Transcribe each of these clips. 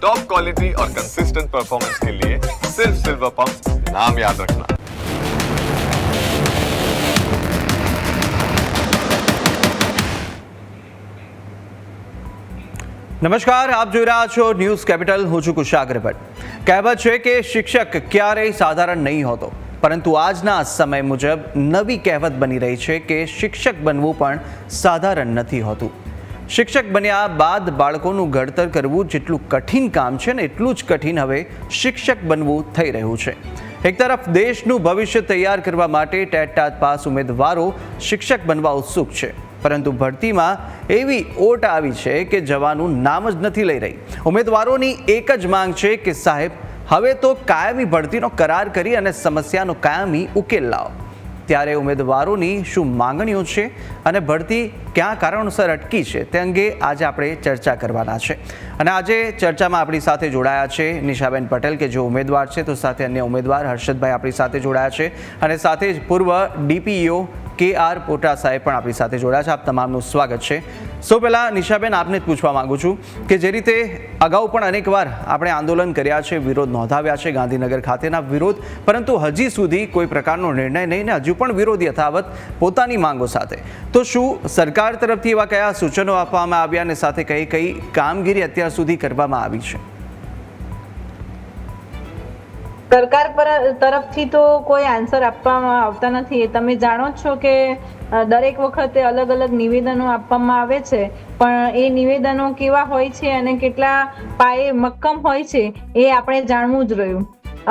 Top quality और consistent performance के लिए सिर्फ सिल्वर पंप नाम याद रखना। નમસ્કાર, આપ જોઈ રહ્યા છો ન્યૂઝ કેપિટલ. હું છું કુશાગ્ર ભટ્ટ. કહેવત છે કે શિક્ષક ક્યારેય સાધારણ નહીં હોતો, પરંતુ આજના સમય મુજબ નવી કહેવત બની રહી છે કે શિક્ષક બનવું પણ સાધારણ નથી હોતું. શિક્ષક બન્યા બાદ બાળકોનું ઘડતર કરવું જેટલું કઠિન કામ છે ને એટલું જ કઠિન હવે શિક્ષક બનવું થઈ રહ્યું છે. એક તરફ દેશનું ભવિષ્ય તૈયાર કરવા માટે ટેટ પાસ ઉમેદવારો શિક્ષક બનવા ઉત્સુક છે, પરંતુ ભરતીમાં એવી ઓટ આવી છે કે જવાનું નામ જ નથી લઈ રહી. ઉમેદવારોની એક જ માંગ છે કે સાહેબ, હવે તો કાયમી ભરતીનો કરાર કરી અને સમસ્યાનો કાયમી ઉકેલ લાવો. ત્યારે ઉમેદવારોની શું માંગણીઓ છે અને ભરતી ક્યાં કારણોસર અટકી છે તે અંગે આજે આપણે ચર્ચા કરવાના છે. અને આજે ચર્ચામાં આપણી સાથે જોડાયા છે નિશાબેન પટેલ, કે જે ઉમેદવાર છે, તો સાથે અન્ય ઉમેદવાર હર્ષદભાઈ આપણી સાથે જોડાયા છે, અને સાથે જ પૂર્વ ડીપીઓ KR પોટા સાહેબ પણ આપણી સાથે જોડાયા છે. આપ તમામનું સ્વાગત છે. સૌ પહેલાં નિશાબેન, આપને જ પૂછવા માગું છું કે જે રીતે અગાઉ પણ અનેકવાર આપણે આંદોલન કર્યા છે, વિરોધ નોંધાવ્યા છે ગાંધીનગર ખાતેના વિરોધ, પરંતુ હજી સુધી કોઈ પ્રકારનો નિર્ણય નહીં ને હજુ પણ વિરોધ યથાવત પોતાની માંગો સાથે. તો શું સરકાર તરફથી એવા કયા સૂચનો આપવામાં આવ્યા અને સાથે કઈ કઈ કામગીરી અત્યાર સુધી કરવામાં આવી છે? સરકાર તરફથી તો કોઈ આન્સર આપવામાં આવતા નથી. તમે જાણો છો કે દરેક વખતે અલગ અલગ નિવેદનો આપવામાં આવે છે, પણ એ નિવેદનો કેવા હોય છે અને કેટલા પાયે મક્કમ હોય છે એ આપણે જાણવું જ રહ્યું.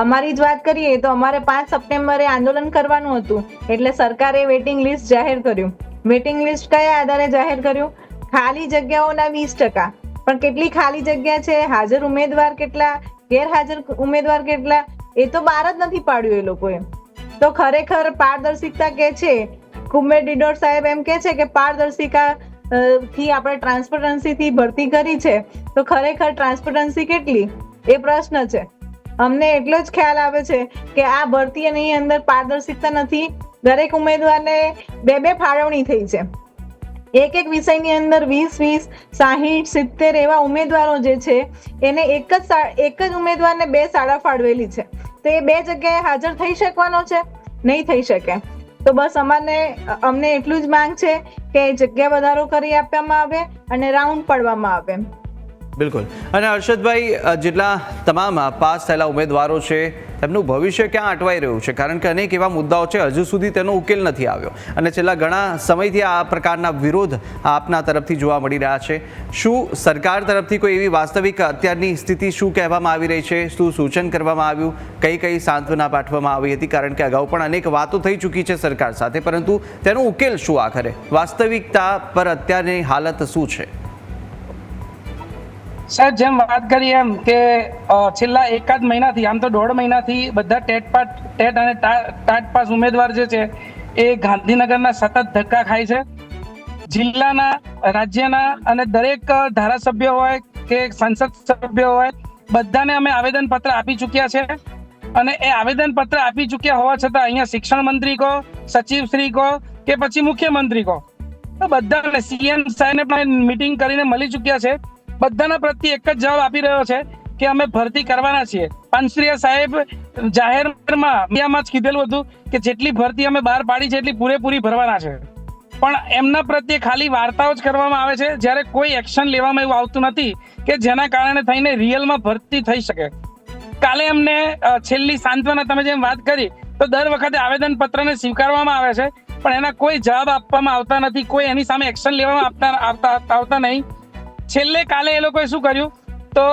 અમારી જ વાત કરીએ તો અમારે 5 સપ્ટેમ્બરે આંદોલન કરવાનું હતું, એટલે સરકારે વેઇટિંગ લિસ્ટ જાહેર કર્યું. વેઇટિંગ લિસ્ટ કયા આધારે જાહેર કર્યું? ખાલી જગ્યાઓના 20%. પણ કેટલી ખાલી જગ્યા છે, હાજર ઉમેદવાર કેટલા, ગેરહાજર ઉમેદવાર કેટલા, એ તો બહાર જ નથી પાડ્યું એ લોકોએ. તો ખરેખર પારદર્શિકતા કે છે, કુમેર ડિડોર સાહેબ એમ કે છે કે પારદર્શિકા થી આપણે ટ્રાન્સપરન્સી થી ભરતી કરી છે, તો ખરેખર ટ્રાન્સપરન્સી કેટલી એ પ્રશ્ન છે. અમને એટલો જ ખ્યાલ આવે છે કે આ ભરતીની અંદર પારદર્શિકતા નથી. દરેક ઉમેદવારને 2 ફાળવણી થઈ છે. એક વિષયની અંદર 20, 60, 70 એવા ઉમેદવારો જે છે એને એક જ ઉમેદવારને 2 શાળા ફાળવેલી છે. તો એ 2 જગ્યાએ હાજર થઈ શકવાનો છે? નહીં થઈ શકે. તો બસ અમને એટલું જ માંગ છે કે જગ્યા વધારો કરી આપવામાં આવે અને રાઉન્ડ પાડવામાં આવે. બિલકુલ. અને હર્ષદભાઈ, જેટલા તમામ પાસ થયેલા ઉમેદવારો છે તેમનું ભવિષ્ય ક્યાં અટવાઈ રહ્યું છે? કારણ કે અનેક એવા મુદ્દાઓ છે, હજુ સુધી તેનો ઉકેલ નથી આવ્યો અને છેલ્લા ઘણા સમયથી આ પ્રકારના વિરોધ આપના તરફથી જોવા મળી રહ્યા છે. શું સરકાર તરફથી કોઈ એવી વાસ્તવિક અત્યારની સ્થિતિ શું કહેવામાં આવી રહી છે? શું સૂચન કરવામાં આવ્યું? કઈ સાંત્વના પાઠવવામાં આવી હતી? કારણ કે અગાઉ પણ અનેક વાતો થઈ ચૂકી છે સરકાર સાથે, પરંતુ તેનો ઉકેલ શું આખરે? વાસ્તવિકતા પર અત્યારની હાલત શું છે? સર, જેમ વાત કરી એમ કે છેલ્લા 1 મહિનાથી, આમ તો 1.5 મહિનાથી બધા ટેટ અને ટાટ પાસ ઉમેદવાર જે છે એ ગાંધીનગરના સતત ધક્કા ખાય છે. જિલ્લાના, રાજ્યના અને દરેક ધારાસભ્ય હોય કે સંસદ સભ્ય હોય, બધાને અમે આવેદન પત્ર આપી ચૂક્યા છે. અને એ આવેદન પત્ર આપી ચૂક્યા હોવા છતાં અહીંયા શિક્ષણ મંત્રી કહો, સચિવ શ્રી કહો કે પછી મુખ્યમંત્રી કહો, તો બધાને, CM સાહેબને પણ મીટિંગ કરીને મળી ચૂક્યા છે. બધાના પ્રત્યે એક જ જવાબ આપી રહ્યો છે કે અમે ભરતી કરવાના છીએ. પાંચશ્રીય સાહેબ જાહેરમાં મીડિયામાં જ કીધેલું હતું કે જેટલી ભરતી અમે બહાર પાડી છે એટલી પૂરેપૂરી ભરવાના છે. પણ એમના પ્રત્યે ખાલી વાર્તાઓ જ કરવામાં આવે છે, જ્યારે કોઈ એક્શન લેવામાં એવું આવતું નથી કે જેના કારણે થઈને રિયલમાં ભરતી થઈ શકે. કાલે અમને છેલ્લી સાંત્વના, તમે જેમ વાત કરી, તો દર વખતે આવેદન પત્રને સ્વીકારવામાં આવે છે, પણ એના કોઈ જવાબ આપવામાં આવતા નથી, કોઈ એની સામે એક્શન લેવામાં આવતા નહીં. છેલ્લે કાલે એ લોકોએ શું કર્યું, તો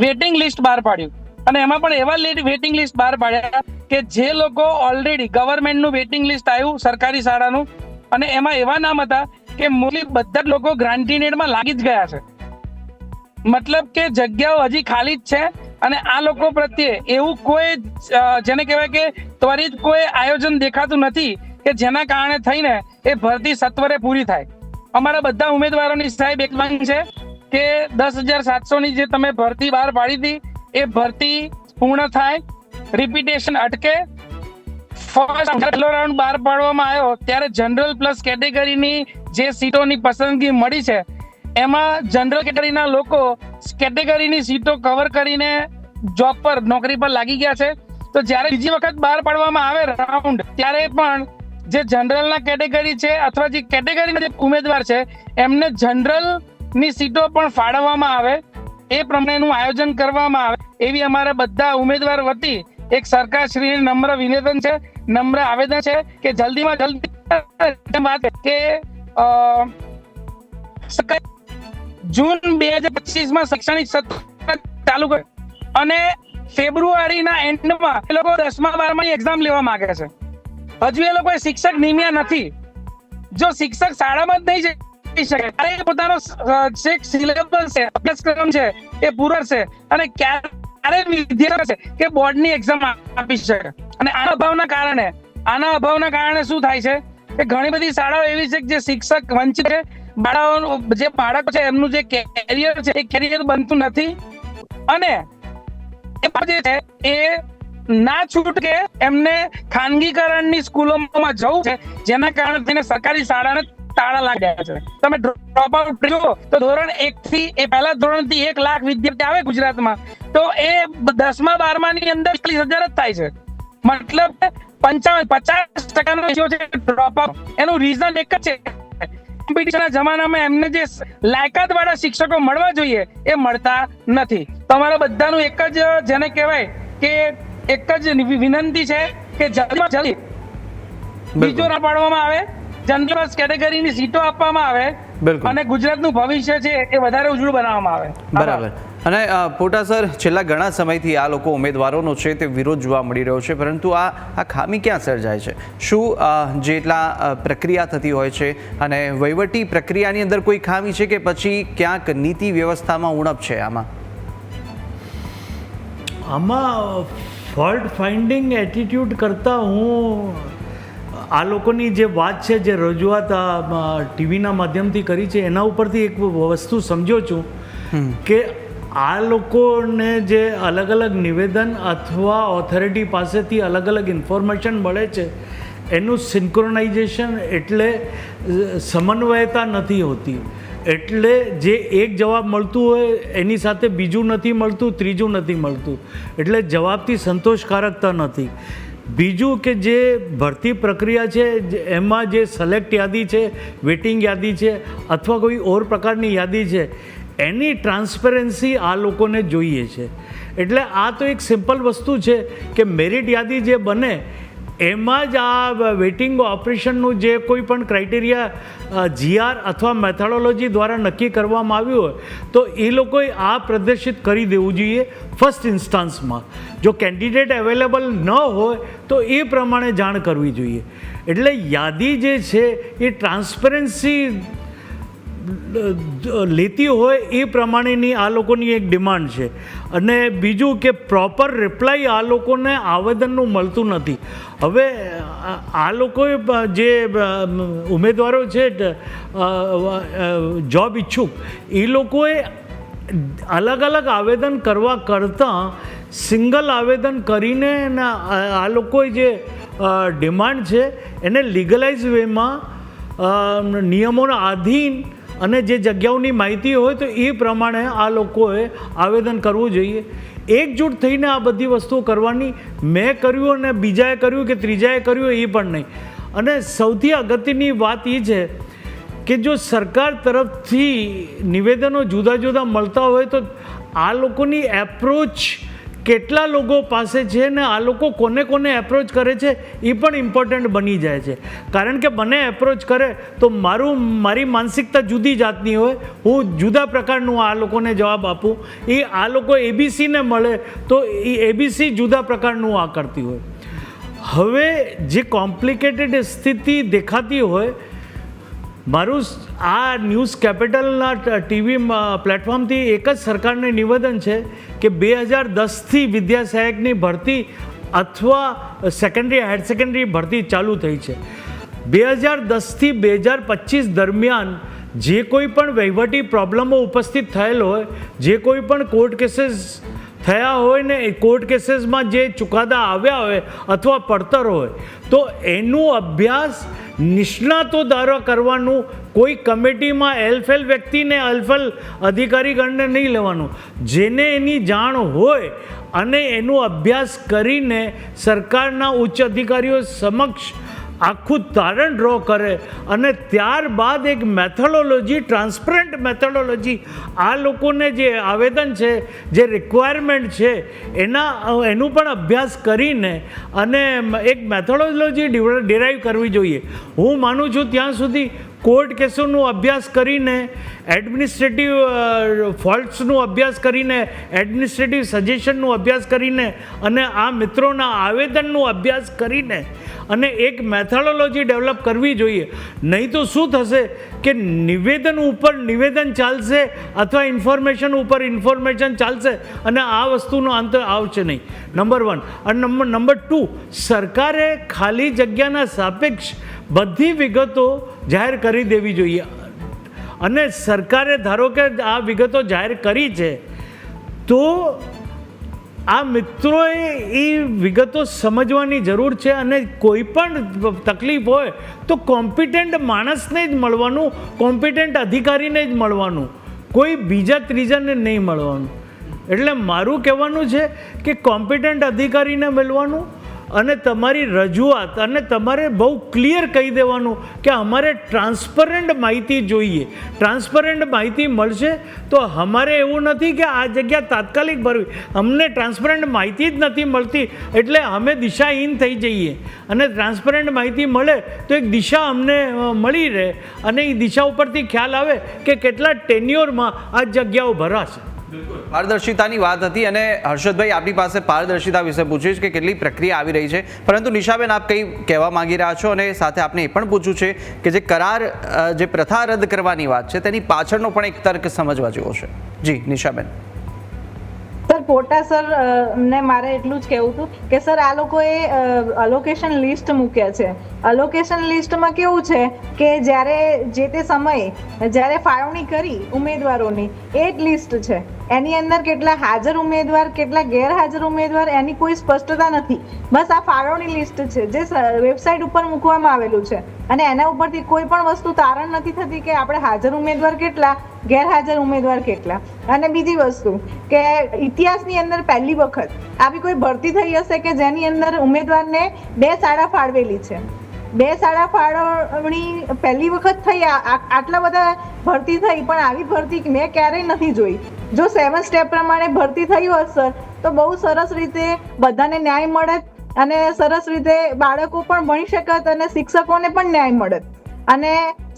વેટિંગ લિસ્ટ બહાર પાડ્યું, અને એમાં પણ એવા વેટિંગ લિસ્ટ બહાર પાડ્યા કે જે લોકો ઓલરેડી ગવર્મેન્ટનું વેટિંગ લિસ્ટ આવ્યું સરકારી શાળાનું, અને એમાં એવા નામ હતા કે મોસ્ટલી બધા જ લોકો ગ્રાન્ટીનેડમાં લાગી જ ગયા છે. મતલબ કે જગ્યાઓ હજી ખાલી જ છે. અને આ લોકો પ્રત્યે એવું કોઈ, જેને કહેવાય કે ત્વરિત કોઈ આયોજન દેખાતું નથી કે જેના કારણે થઈને એ ભરતી સત્વરે પૂરી થાય. અમારા બધા ઉમેદવારોની સાહેબ એક માંગ છે કે 10,700ની જે તમે ભરતી બહાર પાડી હતી એ ભરતી પૂર્ણ થાય, રિપીટેશન અટકે. ફર્સ્ટ રાઉન્ડ બહાર પાડવામાં આવ્યો ત્યારે જનરલ પ્લસ કેટેગરીની જે સીટોની પસંદગી મળી છે એમાં જનરલ કેટેગરીના લોકો કેટેગરીની સીટો કવર કરીને જોબ પર નોકરી પર લાગી ગયા છે. તો જ્યારે બીજી વખત બહાર પાડવામાં આવે રાઉન્ડ, ત્યારે પણ જે જનરલના કેટેગરી છે અથવા જે કેટેગરીના જે ઉમેદવાર છે એમને જનરલની સીટો પણ ફાળવવામાં આવે, એ પ્રમાણેનું આયોજન કરવામાં આવે એવી અમારા બધા ઉમેદવાર વતી એક સરકારશ્રીને નમ્ર વિનંતી છે, નમ્ર આવેદન છે કે જલ્દીમાં જલ્દી વાત કે જૂન 2025 શૈક્ષણિક સત્ર ચાલુ કરે અને ફેબ્રુઆરીના એન્ડમાં એ લોકો 10મા 12માની એક્ઝામ લેવા માંગે છે. હજુ એ લોકોએ શિક્ષક નિમ્યા નથી. જો શિક્ષક શાળામાં જ નહીં જઈ શકે ત્યારે પોતાનો જે સિલેબસ છે, અભ્યાસક્રમ છે એ પૂરો છે અને ક્યારે વિદ્યાર્થી છે કે બોર્ડની એક્ઝામ આપી શકે. અને આના અભાવના કારણે શું થાય છે કે ઘણી બધી શાળાઓ એવી છે કે જે શિક્ષક વંચિત છે. બાળકો છે એમનું જે કેરિયર છે એ કેરિયર બનતું નથી અને જે છે એ ના છૂટકે એમને ખાનગીકરણની સ્કૂલોમાં જવું છે, જેના કારણે તેને સરકારી શાળાને તાળા લાગી ગયા છે. તમે ડ્રોપ આઉટ જુઓ તો ધોરણ 1 થી એ પહેલા ધોરણથી 1 લાખ વિદ્યાર્થી આવે ગુજરાતમાં, તો એ 10મા 12માની અંદર 40,000 જ થાય છે. મતલબ 50% રેશિયો છે ડ્રોપ આઉટ. એનું રીઝન એક જ છે, કોમ્પિટિશનના જમાનામાં એમને જે લાયકાત વાળા શિક્ષકો મળવા જોઈએ એ મળતા નથી. તમારા બધાનું એક જ જેને કહેવાય કે એક જ વિનંતી છે કે જલ્દીમાં જલ્દી બીજો ના પાડવામાં આવે, જનરલ કેટેગરીની સીટો આપવામાં આવે અને ગુજરાતનું ભવિષ્ય છે એ વધારે ઉજળું બનાવવામાં આવે. બરાબર. અને પોટા સર, છેલ્લા ઘણા સમયથી આ લોકો ઉમેદવારોનો છે તે વિરોધ જોવા મળી રહ્યો છે, પરંતુ આ ખામી ક્યાં સર્જાય છે? શું જેટલા પ્રક્રિયા થતી હોય છે અને વહીવટી પ્રક્રિયાની અંદર કોઈ ખામી છે કે પછી ક્યાંક નીતિ વ્યવસ્થામાં ઉણપ છે? આમાં ફોલ્ટ ફાઇન્ડિંગ એટીટ્યૂડ કરતાં હું આ લોકોની જે વાત છે, જે રજૂઆત ટીવીના માધ્યમથી કરી છે, એના ઉપરથી એક વસ્તુ સમજ્યો છું કે આ લોકોને જે અલગ અલગ નિવેદન અથવા ઓથોરિટી પાસેથી અલગ અલગ ઇન્ફોર્મેશન મળે છે એનું સિન્ક્રોનાઇઝેશન એટલે સમન્વયતા નથી હોતી. એટલે જે એક જવાબ મળતું હોય એની સાથે બીજું નથી મળતું, ત્રીજું નથી મળતું, એટલે જવાબથી સંતોષકારકતા નથી. બીજું કે જે ભરતી પ્રક્રિયા છે એમાં જે સિલેક્ટ યાદી છે, વેટિંગ યાદી છે અથવા કોઈ ઓર પ્રકારની યાદી છે, એની ટ્રાન્સપરન્સી આ લોકોને જોઈએ છે. એટલે આ તો એક સિમ્પલ વસ્તુ છે કે મેરિટ યાદી જે બને એમાં જ આ વેટિંગ ઓપરેશનનું જે કોઈ પણ ક્રાઇટેરિયા જીઆર અથવા મેથોડોલોજી દ્વારા નક્કી કરવામાં આવ્યું હોય તો એ લોકોએ આ પ્રદર્શિત કરી દેવું જોઈએ ફર્સ્ટ ઇન્સ્ટાન્સમાં. જો કેન્ડિડેટ અવેલેબલ ન હોય તો એ પ્રમાણે જાણ કરવી જોઈએ. એટલે યાદી જે છે એ ટ્રાન્સપરન્સી લેતી હોય એ પ્રમાણેની આ લોકોની એક ડિમાન્ડ છે. અને બીજું કે પ્રોપર રિપ્લાય આ લોકોને આવેદનનું મળતું નથી. હવે આ લોકોએ જે ઉમેદવારો છે જોબ ઈચ્છુક, એ લોકોએ અલગ અલગ આવેદન કરવા કરતાં સિંગલ આવેદન કરીને આ લોકોએ જે ડિમાન્ડ છે એને લીગલાઇઝ વેમાં નિયમોના આધીન અને જે જગ્યાઓની માહિતી હોય તો એ પ્રમાણે આ લોકોએ આવેદન કરવું જોઈએ. એકજૂટ થઈને આ બધી વસ્તુઓ કરવાની. મેં કર્યું અને બીજાએ કર્યું કે ત્રીજાએ કર્યું એ પણ નહીં. અને સૌથી અગત્યની વાત એ છે કે જો સરકાર તરફથી નિવેદનો જુદા જુદા મળતા હોય તો આ લોકોની એપ્રોચ કેટલા લોકો પાસે છે ને આ લોકો કોને કોને એપ્રોચ કરે છે એ પણ ઇમ્પોર્ટન્ટ બની જાય છે. કારણ કે મને એપ્રોચ કરે તો મારી માનસિકતા જુદી જાતની હોય, હું જુદા પ્રકારનું આ લોકોને જવાબ આપું. એ આ લોકો એબીસીને મળે તો એ એબીસી જુદા પ્રકારનું આ કરતી હોય. હવે જે કોમ્પ્લિકેટેડ સ્થિતિ દેખાતી હોય, મારું આ ન્યૂઝ કેપિટલના ટીવી પ્લેટફોર્મથી એક જ સરકારને નિવેદન છે કે 2010થી વિદ્યા સહાયકની ભરતી અથવા સેકન્ડરી હાયર સેકન્ડરી ભરતી ચાલુ થઈ છે. 2010થી 2025 દરમિયાન જે કોઈ પણ વહીવટી પ્રોબ્લેમો ઉપસ્થિત થયેલ હોય, જે કોઈ પણ કોર્ટ કેસીસ થયા હોય ને એ કોર્ટ કેસીસમાં જે ચુકાદા આવ્યા હોય અથવા પડતર હોય તો એનું અભ્યાસ નિષ્ણાતો દ્વારા કરવાનું, કોઈ કમિટીમાં એલફેલ વ્યક્તિને એલફેલ અધિકારીગણને નહીં લેવાનું. જેને એની જાણ હોય અને એનો અભ્યાસ કરીને સરકારના ઉચ્ચ અધિકારીઓ સમક્ષ આખું તારણ ડ્રો કરે અને ત્યારબાદ એક મેથોડોલોજી, ટ્રાન્સપરન્ટ મેથોડોલોજી, આ લોકોને જે આવેદન છે, જે રિક્વાયરમેન્ટ છે એનું પણ અભ્યાસ કરીને અને એક મેથોડોલોજી ડિરાઈવ કરવી જોઈએ. હું માનું છું ત્યાં સુધી કોર્ટ કેસોનો અભ્યાસ કરીને, એડમિનિસ્ટ્રેટિવ ફોલ્ટ્સનો અભ્યાસ કરીને, એડમિનિસ્ટ્રેટિવ સજેશનનો અભ્યાસ કરીને અને આ મિત્રોના આવેદનનો અભ્યાસ કરીને અને એક મેથોડોલોજી ડેવલપ કરવી જોઈએ. નહીં તો શું થશે કે નિવેદન ઉપર નિવેદન ચાલશે અથવા ઇન્ફોર્મેશન ઉપર ઇન્ફોર્મેશન ચાલશે અને આ વસ્તુનો અંત આવશે નહીં. નંબર 1. અને નંબર 2, સરકારે ખાલી જગ્યાના સાપેક્ષ બધી વિગતો જાહેર કરી દેવી જોઈએ. અને સરકારે ધારો કે આ વિગતો જાહેર કરી છે તો આ મિત્રોએ એ વિગતો સમજવાની જરૂર છે અને કોઈ પણ તકલીફ હોય તો કોમ્પિટન્ટ માણસને જ મળવાનું, કોમ્પિટન્ટ અધિકારીને જ મળવાનું, કોઈ બીજા ત્રીજાને નહીં મળવાનું. એટલે મારું કહેવાનું છે કે કોમ્પિટન્ટ અધિકારીને મળવાનું અને તમારી રજૂઆત અને તમારે બહુ ક્લિયર કહી દેવાનું કે અમારે ટ્રાન્સપરન્ટ માહિતી જોઈએ. ટ્રાન્સપરન્ટ માહિતી મળશે તો અમારે એવું નથી કે આ જગ્યા તાત્કાલિક ભરવી, અમને ટ્રાન્સપરન્ટ માહિતી જ નથી મળતી એટલે અમે દિશાહીન થઈ જઈએ. અને ટ્રાન્સપરન્ટ માહિતી મળે તો એક દિશા અમને મળી રહે અને એ દિશા ઉપરથી ખ્યાલ આવે કે કેટલા ટેન્યોરમાં આ જગ્યાઓ ભરાશે. પારદર્શિતાની વાત હતી અને હર્ષદભાઈ આપણી પાસે પારદર્શિતા વિશે પૂછીશ કે કેટલી પ્રક્રિયા આવી રહી છે, પરંતુ નિશાબેન આપ કંઈ કહેવા માંગી રહ્યા છો અને સાથે આપને એ પણ પૂછવું છે કે જે કરાર, જે પ્રથા રદ કરવાની વાત છે તેની પાછળનો પણ એક તર્ક સમજવા જેવો છે. જી નિશાબેન. સર, પોટા સર ને મારે એટલું જ કહેવું હતું કે સર આ લોકોએ અલોકેશન લિસ્ટ મૂક્યા છે. અલોકેશન લિસ્ટમાં કેવું છે કે જ્યારે જે તે સમયે જ્યારે ફાળવણી કરી ઉમેદવારોની એ જ લિસ્ટ છે. એની અંદર કેટલા હાજર ઉમેદવાર, કેટલા ગેરહાજર ઉમેદવાર એની કોઈ સ્પષ્ટતા નથી. બસ આ ફાળવણી લિસ્ટ છે જે વેબસાઇટ ઉપર મૂકવામાં આવેલું છે અને એના ઉપરથી કોઈ પણ વસ્તુ તારણ નથી થતી કે આપણે હાજર ઉમેદવાર કેટલા, ગેરહાજર ઉમેદવાર કેટલા. અને બીજી વસ્તુ કે ઇતિહાસની અંદર પહેલી વખત આવી કોઈ ભરતી થઈ હશે કે જેની અંદર ઉમેદવારને 2 શાળા ફાળવેલી છે. 2 શાળા ફાળવણી પહેલી વખત થઈ. આટલા બધા ભરતી થઈ પણ આવી ભરતી મેં ક્યારેય નથી જોઈ. જો 7 સ્ટેપ પ્રમાણે ભરતી થઈ હોત સર તો બહુ સરસ રીતે બધાને ન્યાય મળત અને સરસ રીતે બાળકો પણ ભણી શકત અને શિક્ષકોને પણ ન્યાય મળત. અને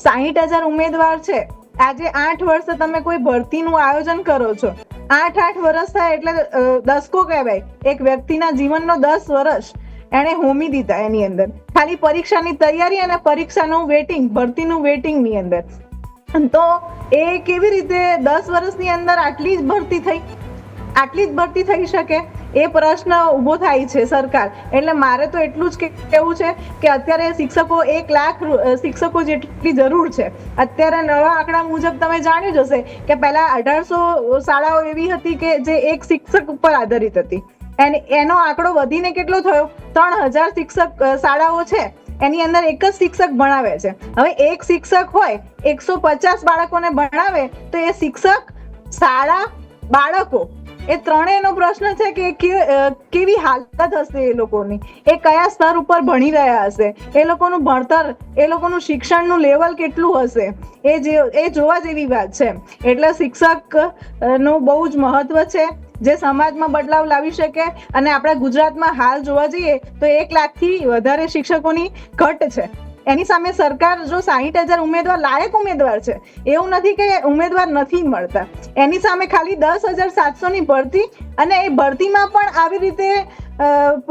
60,000 ઉમેદવાર છે. આજે 8 વર્ષે તમે કોઈ ભરતીનું આયોજન કરો છો, 8 વર્ષ થાય એટલે દસકો કહેવાય. એક વ્યક્તિના જીવનનો 10 વર્ષ એણે હોમી દીધા એની અંદર, ખાલી પરીક્ષાની તૈયારી અને પરીક્ષાનું વેટિંગ, ભરતીનું વેટિંગની અંદર. તો એ કેવી રીતે 10 વર્ષની અંદર આટલી જ ભરતી થઈ શકે એ પ્રશ્ન ઊભો થાય છે સરકાર. એટલે મારે તો એટલું જ કહેવું છે કે અત્યારે શિક્ષકો 1 લાખ શિક્ષકો જેટલી જરૂર છે. અત્યારે નવા આંકડા મુજબ તમે જાણ્યું જ હશે કે પહેલા 1800 શાળાઓ એવી હતી કે જે એક શિક્ષક ઉપર આધારિત હતી. એનો આંકડો વધીને કેટલો થયો? 3000 શિક્ષક શાળાઓ છે એની અંદર એક જ શિક્ષક ભણાવે છે. હવે એક શિક્ષક હોય 150 બાળકોને ભણાવે તો એ શિક્ષક, શાળા, બાળકો એ ત્રણેયનો પ્રશ્ન છે કે કેવી હાલત હશે એ લોકોની, એ કયા સ્તર ઉપર ભણી રહ્યા હશે, એ લોકોનું ભણતર, એ લોકોનું શિક્ષણનું લેવલ કેટલું હશે એ જોવા જેવી વાત છે. એટલે શિક્ષક નું બહુ જ મહત્વ છે જે સમાજમાં બદલાવ લાવી શકે. અને આપણા ગુજરાતમાં હાલ જોવા જઈએ તો 1 લાખથી વધારે શિક્ષકોની ઘટ છે. એની સામે સરકાર જો 60,000 ઉમેદવાર, લાયક ઉમેદવાર છે, એવું નથી કે ઉમેદવાર નથી મળતા, એની સામે ખાલી 10,700 ની ભરતી અને એ ભરતીમાં પણ આવી રીતે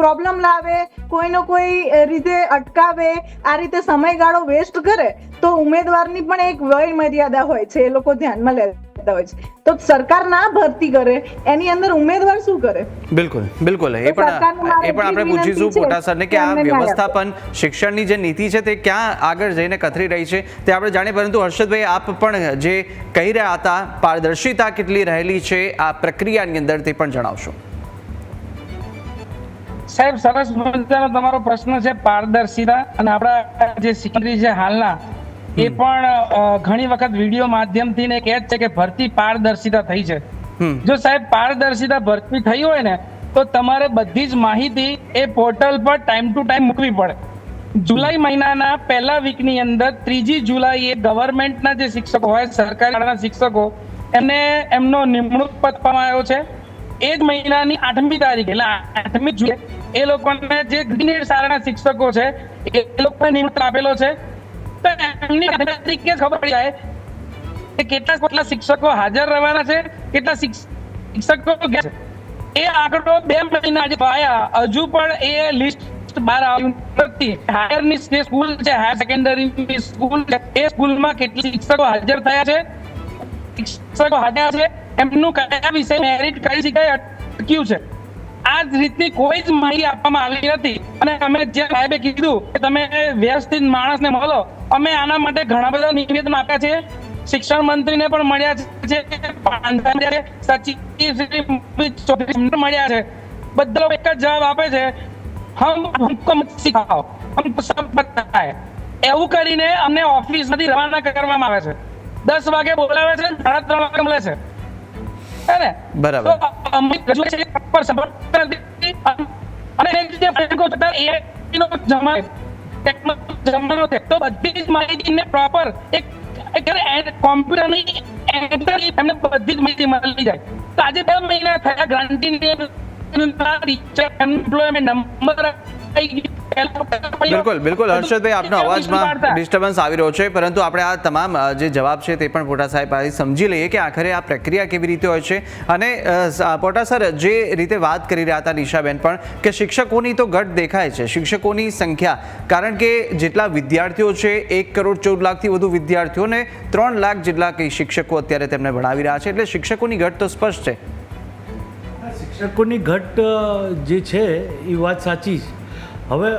પ્રોબ્લેમ લાવે, કોઈનો કોઈ રીતે અટકાવે, આ રીતે સમયગાળો વેસ્ટ કરે તો ઉમેદવારની પણ એક વય મર્યાદા હોય છે, એ લોકો ધ્યાનમાં લેતા હોય છે. તો સરકાર ના ભરતી કરે એની અંદર ઉમેદવાર શું કરે? બિલકુલ એ પણ આપણે પૂછીશું પોટા સરને કે આ વ્યવસ્થાપન, શિક્ષણની જે નીતિ છે તે ક્યાં આગળ જઈને કથરી રહી છે તે આપણે જાણીએ. પરંતુ હર્ષદભાઈ, આપ પણ જે કહી રહ્યા હતા પારદર્શિતા કેટલી રહેલી છે આ પ્રક્રિયાની અંદર તે પણ જણાવશો. સાહેબ સરસ મજાનો તમારો પ્રશ્ન છે, પારદર્શિતા. અને આપણા જે સિકંદરી છે હાલના એ પણ ઘણી વખત વિડીયો માધ્યમથી ને કહે છે કે ભરતી પારદર્શિતા થઈ છે. જો સાહેબ પારદર્શિતા ભરતી થઈ હોય ને તો તમારે બધી જ માહિતી એ પોર્ટલ પર ટાઈમ ટુ ટાઈમ મૂકવી પડે. જુલાઈ મહિનાના પહેલા વીકની અંદર 3 જુલાઈએ ગવર્મેન્ટના જે શિક્ષકો હોય, સરકારી શાળાના શિક્ષકો, એમને એમનો નિમણૂક પત્ર આપવામાં આવ્યો છે. એ જ મહિનાની 8મી તારીખે એટલે 8મી જુલાઈ એ લોકોને જે ગ્રીન શાળાના શિક્ષકો છે એ લોકોને નિમણૂક આપેલો છે. તો એમની તારીખે ખબર પડી જાય કે કેટલા શિક્ષકો હાજર રહેવાના છે, કેટલા શિક્ષકો ગયા છે. એ આંકડો 2 મહિના આજે આયા, હજુ પણ એ લિસ્ટ બહાર આવ્યું નથી. હાયરની જે સ્કૂલ છે, હાયર સેકન્ડરીની સ્કૂલ છે, એ સ્કૂલમાં કેટલા શિક્ષકો હાજર થયા છે, શિક્ષકો હાજર છે, એમનું કયા વિષય મેરિટ કઈ જગ્યાએ અટક્યું છે, આ જ રીતની કોઈ જ માહિતી આપવામાં આવી નથી. અને અમે જે સાહેબે કીધું કે તમે વ્યવસ્થિત માણસને મળો, અમે આના માટે ઘણા બધા નિવેદન આપ્યા છે, શિક્ષણ મંત્રીને પણ મળ્યા છે, સચિવ મળ્યા છે. બધા લોકો એક જ જવાબ આપે છે, હમકો મત સિખાઓ, હમકો સબ બતાએ. એવું કરીને અમને ઓફિસમાંથી રવાના કરવામાં આવે છે. 10 વાગે બોલાવે છે, 3:30 વાગે મળે છે. બરાબર. જમાનો છે તો બધી જ માહિતીને પ્રોપર એક કોમ્પ્યુટરની એન્ટ્રી એમને બધી જ માહિતી મળી જાય. તો આજે 2 મહિના થયા ગ્રાન્ટીની એમ્પ્લોયમેન્ટ નંબર બિલકુલ હર્ષદભાઈ, આપનો અવાજમાં ડિસ્ટર્બન્સ આવી રહ્યો છે, પરંતુ આપણે આ તમામ જે જવાબ છે તે પણ પોટા સાહેબ પાસે સમજી લઈએ કે આખરે આ પ્રક્રિયા કેવી રીતે હોય છે. અને પોટા સર જે રીતે વાત કરી રહ્યા હતા નિશાબેન પણ, કે શિક્ષકોની તો ઘટ દેખાય છે, શિક્ષકોની સંખ્યા, કારણ કે જેટલા વિદ્યાર્થીઓ છે 1,14,00,000થી વધુ વિદ્યાર્થીઓને 3 લાખ જેટલા કઈ શિક્ષકો અત્યારે તેમને ભણાવી રહ્યા છે, એટલે શિક્ષકોની ઘટ તો સ્પષ્ટ છે. શિક્ષકોની ઘટ જે છે એ વાત સાચી છે. હવે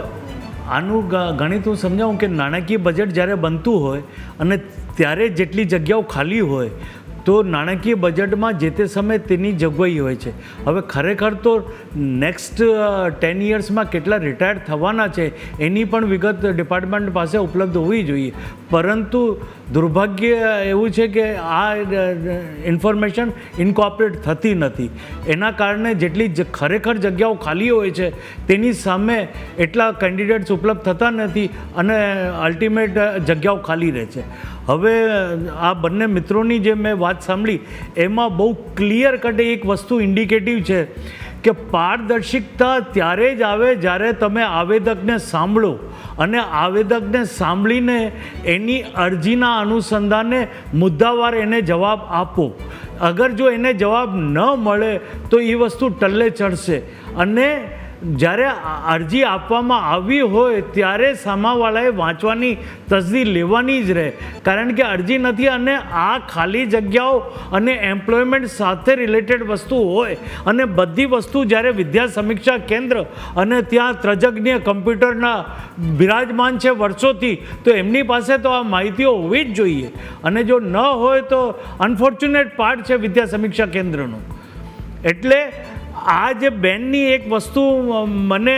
આનું ગણિત હું સમજાવું કે નાણાકીય બજેટ જ્યારે બનતું હોય અને ત્યારે જેટલી જગ્યાઓ ખાલી હોય તો નાણાકીય બજેટમાં જે તે સમયે તેની જોગવાઈ હોય છે. હવે ખરેખર તો નેક્સ્ટ 10 યર્સમાં કેટલા રિટાયર થવાના છે એની પણ વિગત ડિપાર્ટમેન્ટ પાસે ઉપલબ્ધ હોવી જોઈએ, પરંતુ દુર્ભાગ્ય એવું છે કે આ ઇન્ફોર્મેશન ઇન્કોર્પોરેટ થતી નથી. એના કારણે જેટલી ખરેખર જગ્યાઓ ખાલી હોય છે તેની સામે એટલા કેન્ડિડેટ્સ ઉપલબ્ધ થતા નથી અને અલ્ટિમેટ જગ્યાઓ ખાલી રહે છે. હવે આ બંને મિત્રોની જે મેં વાત સાંભળી એમાં બહુ ક્લિયર કટ એક વસ્તુ ઇન્ડિકેટિવ છે કે પારદર્શિકતા ત્યારે જ આવે જ્યારે તમે આવેદકને સાંભળો અને આવેદકને સાંભળીને એની અરજીના અનુસંધાને મુદ્દાવાર એને જવાબ આપો. અગર જો એને જવાબ ન મળે તો એ વસ્તુ ટલ્લે ચડશે. અને જ્યારે અરજી આપવામાં આવી હોય ત્યારે સામાવાળાએ વાંચવાની તસદી લેવાની જ રહે, કારણ કે અરજી નથી અને આ ખાલી જગ્યાઓ અને એમ્પ્લોયમેન્ટ સાથે રિલેટેડ વસ્તુ હોય અને બધી વસ્તુ જ્યારે વિદ્યા સમીક્ષા કેન્દ્ર અને ત્યાં ત્રજજ્ઞ કમ્પ્યુટરના બિરાજમાન છે વર્ષોથી, તો એમની પાસે તો આ માહિતીઓ હોવી જ જોઈએ. અને જો ન હોય તો અનફોર્ચ્યુનેટ પાર્ટ છે વિદ્યા સમીક્ષા કેન્દ્રનું. એટલે આ જે બેનની એક વસ્તુ મને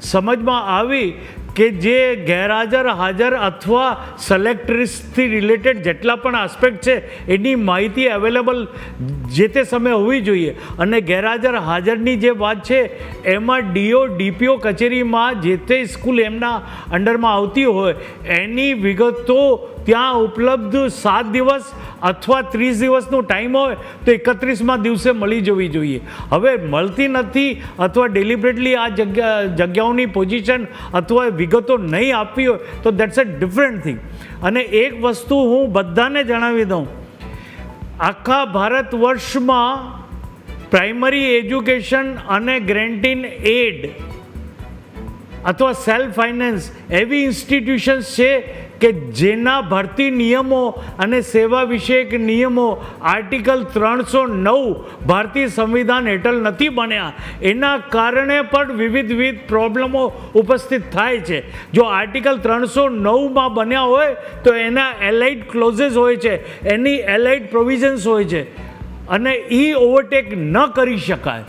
સમજમાં આવી કે જે ગેરહાજર, હાજર અથવા સિલેક્ટર્સથી રિલેટેડ જેટલા પણ આસ્પેક્ટ છે એની માહિતી અવેલેબલ જે તે સમયે હોવી જોઈએ. અને ગેરહાજર હાજરની જે વાત છે એમાં ડીઓ ડીપીઓ કચેરીમાં જે તે સ્કૂલ એમના અંડરમાં આવતી હોય એની વિગતો ત્યાં ઉપલબ્ધ 7 દિવસ અથવા 30 દિવસનો ટાઈમ હોય તો 31મા દિવસે મળી જવી જોઈએ. હવે મળતી નથી અથવા ડેલિબરેટલી આ જગ્યાઓની પોઝિશન અથવા વિગતો નહીં આપવી હોય તો દેટ્સ અ ડિફરન્ટ થિંગ. અને એક વસ્તુ હું બધાને જણાવી દઉં, આખા ભારત વર્ષમાં પ્રાઇમરી એજ્યુકેશન અને ગ્રેન્ટીન એડ અથવા સેલ્ફ ફાઇનાન્સ એવી ઇન્સ્ટિટ્યુશન્સ છે કે જેના ભરતી નિયમો અને સેવા વિષયક નિયમો આર્ટિકલ 309 ભારતીય સંવિધાન હેઠળ નથી બન્યા. એના કારણે પણ વિવિધ પ્રોબ્લેમો ઉપસ્થિત થાય છે. જો આર્ટિકલ 309માં બન્યા હોય તો એના એલાઇડ ક્લોઝેસ હોય છે, એની એલાઇડ પ્રોવિઝન્સ હોય છે અને એ ઓવરટેક ન કરી શકાય.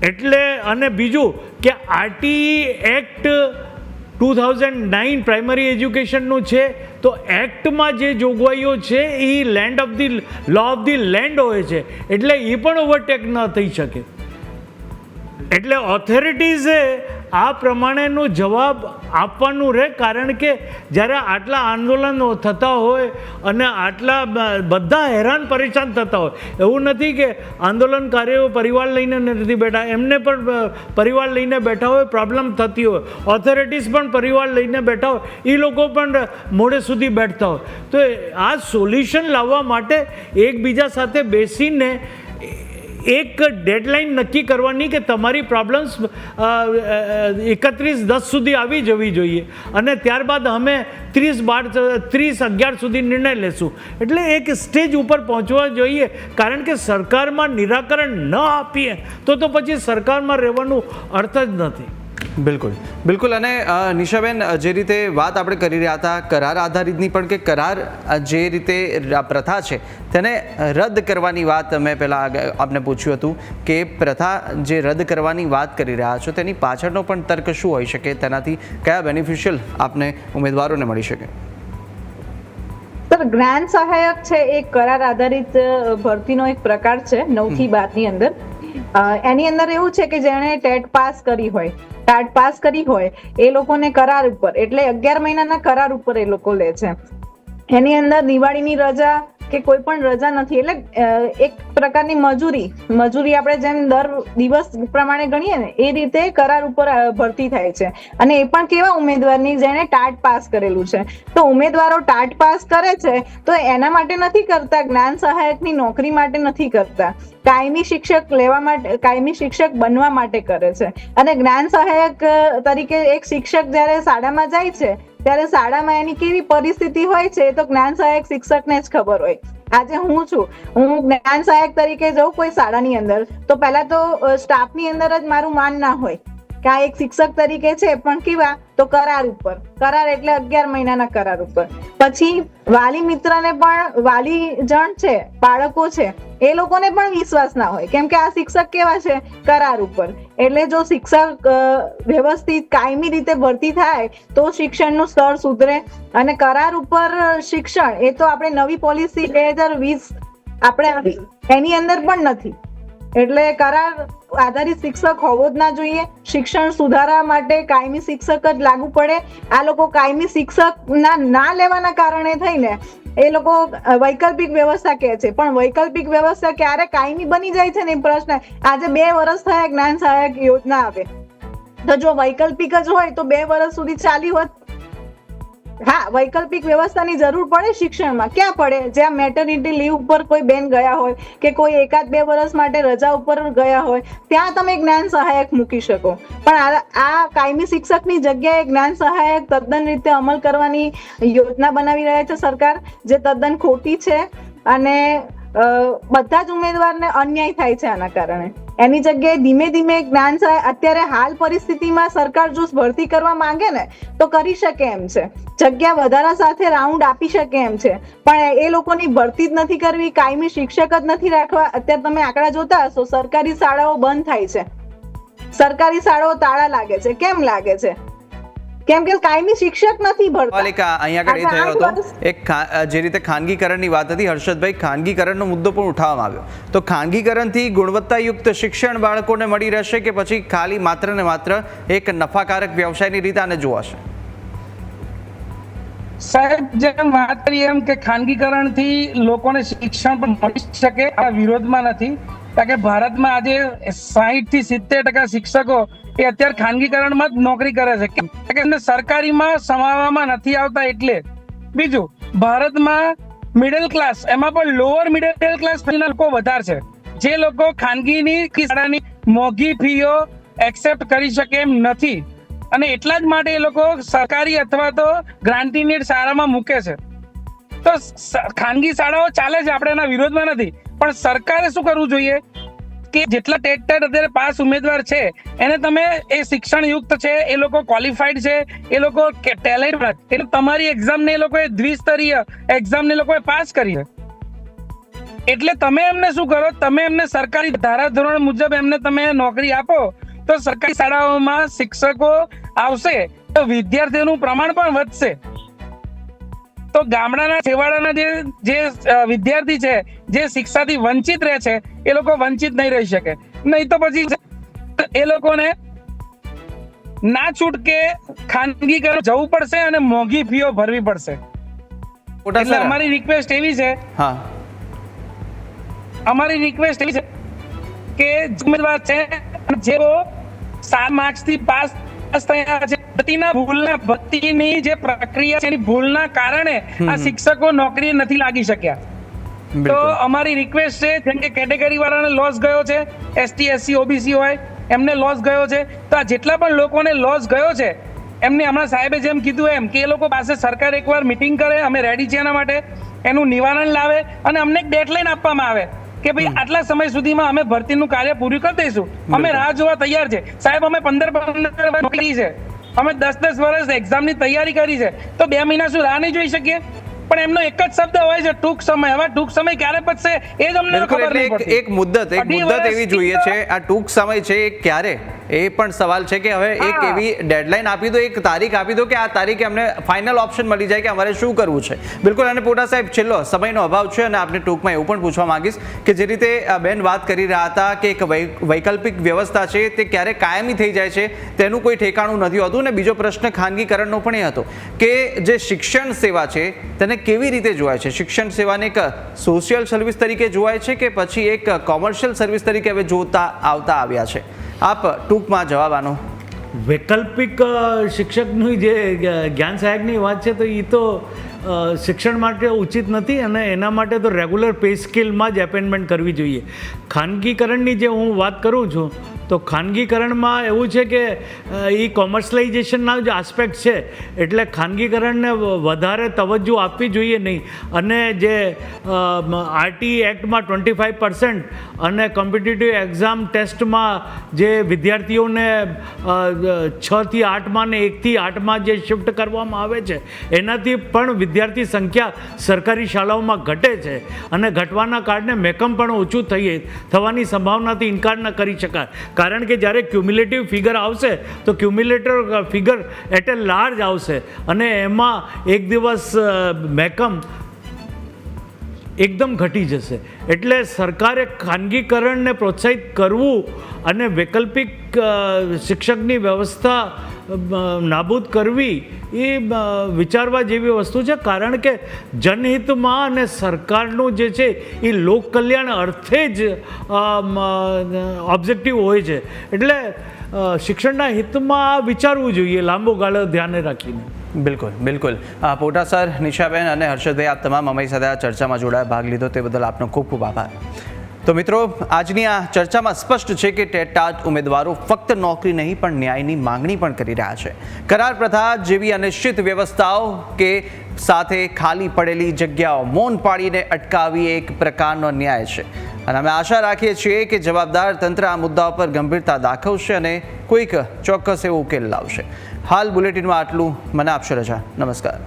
એટલે અને બીજું કે આરટીઈ એક્ટ 2009 પ્રાઇમરી એજ્યુકેશનનું છે, તો એક્ટમાં જે જોગવાઈઓ છે એ land of the law of the land હોય છે, એટલે એ પણ ઓવરટેક ન થઈ શકે. એટલે ઓથોરિટીઝે આ પ્રમાણેનો જવાબ આપવાનું રહે, કારણ કે જ્યારે આટલા આંદોલનો થતા હોય અને આટલા બધા હેરાન પરેશાન થતા હોય, એવું નથી કે આંદોલનકારીઓ પરિવાર લઈને નથી બેઠા, એમને પણ પરિવાર લઈને બેઠા હોય, પ્રોબ્લેમ થતી હોય, ઓથોરિટીઝ પણ પરિવાર લઈને બેઠા હોય, એ લોકો પણ મોડે સુધી બેઠતા હોય. તો આ સોલ્યુશન લાવવા માટે એકબીજા સાથે બેસીને એક ડેડલાઇન નક્કી કરવાની કે તમારી પ્રોબ્લેમ્સ 31/10 સુધી આવી જવી જોઈએ અને ત્યારબાદ અમે 30/11 સુધી નિર્ણય લેશું. એટલે એક સ્ટેજ ઉપર પહોંચવા જોઈએ, કારણ કે સરકારમાં નિરાકરણ ન આપીએ તો પછી સરકારમાં રહેવાનું અર્થ જ નથી. બિલકુલ. અને નિશાબેન, જે રીતે વાત આપણે કરી રહ્યા હતા કરાર આધારિતની, પણ કે કરાર જે રીતે પ્રથા છે તેને રદ કરવાની વાત મેં પહેલાં આપને પૂછ્યું હતું કે પ્રથા જે રદ કરવાની વાત કરી રહ્યા છો તેની પાછળનો પણ તર્ક શું હોઈ શકે, તેનાથી કયા બેનિફિશિયલ આપને ઉમેદવારોને મળી શકે? સર, જ્ઞાન સહાયક છે એ કરાર આધારિત ભરતીનો એક પ્રકાર છે 9 થી 12 ની અંદર. એની અંદર એવું છે કે જેણે ટેટ પાસ કરી હોય, ટાટ પાસ કરી હોય એ લોકોને કરાર ઉપર, એટલે 11 મહિનાના કરાર ઉપર એ લોકો લે છે. એની અંદર દિવાળીની રજા કે કોઈ પણ રજા નથી, એટલે એક પ્રકારની મજૂરી આપણે જેમ દર દિવસ પ્રમાણે ગણીએ ને એ રીતે કરાર ઉપર ભરતી થાય છે. અને એ પણ કેવા ઉમેદવારની જેને ટાટ પાસ કરેલું છે. તો ઉમેદવારો ટાટ પાસ કરે છે તો એના માટે નથી કરતા, જ્ઞાન સહાયકની નોકરી માટે નથી કરતા, કાયમી શિક્ષક લેવા માટે, કાયમી શિક્ષક બનવા માટે કરે છે. અને જ્ઞાન સહાયક તરીકે એક શિક્ષક જ્યારે શાળામાં જાય છે ત્યારે શાળામાં એની કેવી પરિસ્થિતિ હોય છે તો જ્ઞાન સહાયક શિક્ષકને જ ખબર હોય. આજે હું જ્ઞાન સહાયક તરીકે જાઉં કોઈ શાળાની અંદર, તો પહેલા તો સ્ટાફની અંદર જ મારું માન ના હોય કે આ એક શિક્ષક તરીકે છે, પણ કેવા તો કરાર ઉપર, કરાર એટલે 11 મહિનાના કરાર ઉપર. પછી વાલી મિત્રને પણ, વાલી જણ છે, બાળકો છે, એ લોકોને પણ વિશ્વાસ ના હોય, કેમ કે આ શિક્ષક કેવા છે કરાર ઉપર. એટલે જો શિક્ષક વ્યવસ્થિત કાયમી રીતે ભરતી થાય તો શિક્ષણનું સ્તર સુધરે. અને કરાર ઉપર શિક્ષણ એ તો આપણે નવી પોલિસી 2020 આપણે એની અંદર પણ નથી. એટલે કરાર આધારિત શિક્ષક હોવો જ ના જોઈએ. શિક્ષણ સુધારા માટે કાયમી શિક્ષક જ લાગુ પડે. આ લોકો કાયમી શિક્ષક ના લેવાના કારણે થઈને એ લોકો વૈકલ્પિક વ્યવસ્થા કહે છે, પણ વૈકલ્પિક વ્યવસ્થા ક્યારે કાયમી બની જાય છે ને એ પ્રશ્ન. આજે 2 વર્ષ થયા જ્ઞાન સહાયક યોજના આવે, તો જો વૈકલ્પિક જ હોય તો 2 વર્ષ સુધી ચાલી હોત. હા, વૈકલ્પિક વ્યવસ્થાની જરૂર પડે શિક્ષણમાં, ક્યાં પડે? જ્યાં મેટર્નિટી લીવ ઉપર કોઈ બેન ગયા હોય કે કોઈ 1-2 વર્ષ માટે રજા ઉપર ગયા હોય ત્યાં તમે જ્ઞાન સહાયક મૂકી શકો. પણ આ કાયમી શિક્ષકની જગ્યાએ જ્ઞાન સહાયક તદ્દન રીતે અમલ કરવાની યોજના બનાવી રહ્યા છે સરકાર, જે તદ્દન ખોટી છે. અને બધા જ ઉમેદવારને અન્યાય થાય છે આના કારણે. એની જગ્યાએ ધીમે ધીમે જ્ઞાન સહાયક, અત્યારે હાલ પરિસ્થિતિમાં સરકાર જો ભરતી કરવા માંગે ને તો કરી શકે એમ છે, જગ્યા વધારા સાથે રાઉન્ડ આપી શકે એમ છે, પણ એ લોકોની ભરતી જ નથી કરવી, કાયમી શિક્ષક જ નથી રાખવા. અત્યારે તમે આંકડા જોતા હશો, સરકારી શાળાઓ બંધ થાય છે, સરકારી શાળાઓ તાળા લાગે છે. કેમ લાગે છે? કેમ કે કાયમી શિક્ષક નથી ભરતા. અહીંયા આગળ એ થયો હતો એક જે રીતે ખાનગીકરણની વાત હતી, હર્ષદભાઈ, ખાનગીકરણનો મુદ્દો પણ ઉઠાવવામાં આવ્યો. તો ખાનગીકરણથી ગુણવત્તાયુક્ત શિક્ષણ બાળકોને મળી રહેશે કે પછી ખાલી માત્ર ને માત્ર એક નફાકારક વ્યવસાયની રીતે આને જોવાશે? સાહેબ, જેમ વાત કરી એમ કે ખાનગીકરણથી લોકોને શિક્ષણ પણ મળી શકે, આ વિરોધમાં નથી. કારણ કે ભારતમાં આજે 60 થી 70% શિક્ષકો એ અત્યારે ખાનગીકરણમાં જ નોકરી કરે છે, કે એમને સરકારીમાં સમાવવામાં નથી આવતા. એટલે બીજું, ભારતમાં મિડલ ક્લાસ, એમાં પણ લોઅર મિડલ ક્લાસ લોકો વધારે છે, જે લોકો ખાનગીની શાળાની મોંઘી ફીઓ એક્સેપ્ટ કરી શકે એમ નથી, અને એટલા જ માટે એ લોકો સરકારી અથવા તો ગ્રાન્ટીની શાળામાં મૂકે છે. તો ખાનગી શાળાઓ ચાલે છે, આપણે એના વિરોધમાં નથી, પણ સરકારે શું કરવું જોઈએ કે જેટલા ટેટ અત્યારે પાસ ઉમેદવાર છે એને તમે, એ શિક્ષણ યુક્ત છે, એ લોકો ક્વોલિફાઈડ છે, એ લોકો ટેલેન્ટ, એટલે તમારી એક્ઝામને એ લોકોએ દ્વિસ્તરીય એક્ઝામને એ લોકોએ પાસ કરી છે. એટલે તમે એમને શું કરો, તમે એમને સરકારી ધારાધોરણ મુજબ એમને તમે નોકરી આપો તો સરકારી શાળાઓમાં શિક્ષકો આવશે તો વિદ્યાર્થીઓનું પ્રમાણ પણ વધશે. તો ગામડાના છેવાડાના જે વિદ્યાર્થી છે જે શિક્ષાથી વંચિત રહે છે એ લોકો વંચિત નહીં રહી શકે. નહીં તો પછી એ લોકોને ના છૂટકે ખાનગીકરણ જવું પડશે અને મોંઘી ફીઓ ભરવી પડશે. એટલે અમારી રિક્વેસ્ટ એવી છે, હા, અમારી રિક્વેસ્ટ એવી છે કે ઉમેદવાર છે જેઓ 7 માર્ક્સથી પાસ થયા છે, ભરતીની જે પ્રક્રિયા છે એની ભૂલના કારણે આ શિક્ષકો નોકરી નથી લાગી શક્યા. તો અમારી રિક્વેસ્ટ છે, જેમ કે કેટેગરી વાળાને લોસ ગયો છે, એસટી એસસી ઓબીસી હોય એમને લોસ ગયો છે, તો આ જેટલા પણ લોકોને લોસ ગયો છે એમને હમણાં સાહેબે જેમ કીધું એમ કે એ લોકો પાસે સરકાર એકવાર મીટિંગ કરે, અમે રેડી છે એના માટે, એનું નિવારણ લાવે અને અમને એક ડેડલાઈન આપવામાં આવે કે ભાઈ આટલા સમય સુધીમાં અમે ભરતીનું કાર્ય પૂરું કરી દઈશું. અમે રાહ જોવા તૈયાર છે સાહેબ. અમે 15 વર્ષ નોકરી છે, અમે 10 વર્ષ એક્ઝામની તૈયારી કરી છે, તો 2 મહિના શું રાહ નહીં જોઈ શકીએ? પણ એમનો એક જ શબ્દ હોય છે, ટૂંક સમય. હવે ટૂંક સમય ક્યારે પતશે એ જ અમને ખબર નહીં પડતી. એક મુદ્દત એવી જોઈએ છે. આ ટૂંક સમય છે એ ક્યારે, એ પણ સવાલ છે કે હવે એક એવી ડેડલાઈન આપી દો, એક તારીખ આપી દો કે આ તારીખે અમને ફાઇનલ ઓપ્શન મળી જાય કે અમારે શું કરવું છે. બિલકુલ. અને પોટા સાહેબ, છેલ્લો સમયનો અભાવ છે અને આપને ટૂંકમાં એવું પણ પૂછવા માંગીશ કે જે રીતે બેન વાત કરી રહ્યા હતા કે એક વૈકલ્પિક વ્યવસ્થા છે તે ક્યારે કાયમી થઈ જાય છે તેનું કોઈ ઠેકાણું નથી હોતું. અને બીજો પ્રશ્ન ખાનગીકરણનો પણ એ હતો કે જે શિક્ષણ સેવા છે તેને કેવી રીતે જોવાય છે? શિક્ષણ સેવાને એક સોશિયલ સર્વિસ તરીકે જોવાય છે કે પછી એક કોમર્શિયલ સર્વિસ તરીકે હવે જોતા આવતા આવ્યા છે? આપ ટૂંકમાં જવાબ આનો. વૈકલ્પિક શિક્ષકની જે જ્ઞાન સહાયકની વાત છે તો એ તો શિક્ષણ માટે ઉચિત નથી અને એના માટે તો રેગ્યુલર પે સ્કેલમાં જ એપોઇન્ટમેન્ટ કરવી જોઈએ. ખાનગીકરણની જે હું વાત કરું છું તો ખાનગીકરણમાં એવું છે કે એ કોમર્શિયલાઇઝેશનના જ આસ્પેક્ટ છે, એટલે ખાનગીકરણને વધારે તવજ્જો આપવી જોઈએ નહીં. અને જે આરટી એક્ટમાં 25% અને કોમ્પિટિટિવ એક્ઝામ ટેસ્ટમાં જે વિદ્યાર્થીઓને 6 થી 8માં ને 1 થી 8માં જે શિફ્ટ કરવામાં આવે છે એનાથી પણ વિદ્યાર્થી સંખ્યા સરકારી શાળાઓમાં ઘટે છે અને ઘટવાના કારણે મેકમ પણ ઓછું થવાની સંભાવનાથી ઇનકાર ન કરી શકાય. કારણ કે જ્યારે ક્યુમ્યુલેટિવ ફિગર આવશે તો cumulative figure at a large આવશે અને એમાં એક દિવસ મેકમ એકદમ ઘટી જશે. એટલે સરકારે ખાનગીકરણને પ્રોત્સાહિત કરવું અને વૈકલ્પિક શિક્ષકની વ્યવસ્થા નાબૂદ કરવી એ વિચારવા જેવી વસ્તુ છે. કારણ કે જનહિતમાં અને સરકારનું જે છે એ લોક કલ્યાણ અર્થે જ ઓબ્જેક્ટિવ હોય છે. એટલે શિક્ષણના હિતમાં વિચારવું જોઈએ લાંબો ગાળો ધ્યાને રાખીને. બિલકુલ બિલકુલ. પોટા સર, નિશાબેન અને હર્ષદભાઈ, આપ તમામ અમારી સાથે આ ચર્ચામાં જોડાયા, ભાગ લીધો તે બદલ આપનો ખૂબ ખૂબ આભાર. તો મિત્રો, આજની આ ચર્ચામાં સ્પષ્ટ છે કે ટેટ ઉમેદવારો ફક્ત નોકરી નહીં પણ ન્યાયની માંગણી પણ કરી રહ્યા છે. કરાર પ્રથા જેવી અનિશ્ચિત વ્યવસ્થાઓ કે સાથે ખાલી પડેલી જગ્યાઓ મૌન પાડીને અટકાવી એક પ્રકારનો ન્યાય છે. અને અમે આશા રાખીએ છીએ કે જવાબદાર તંત્ર આ મુદ્દાઓ પર ગંભીરતા દાખવશે અને કોઈક ચોક્કસ એવો ઉકેલ લાવશે. હાલ બુલેટિનમાં આટલું. મને આપશો રજા. નમસ્કાર.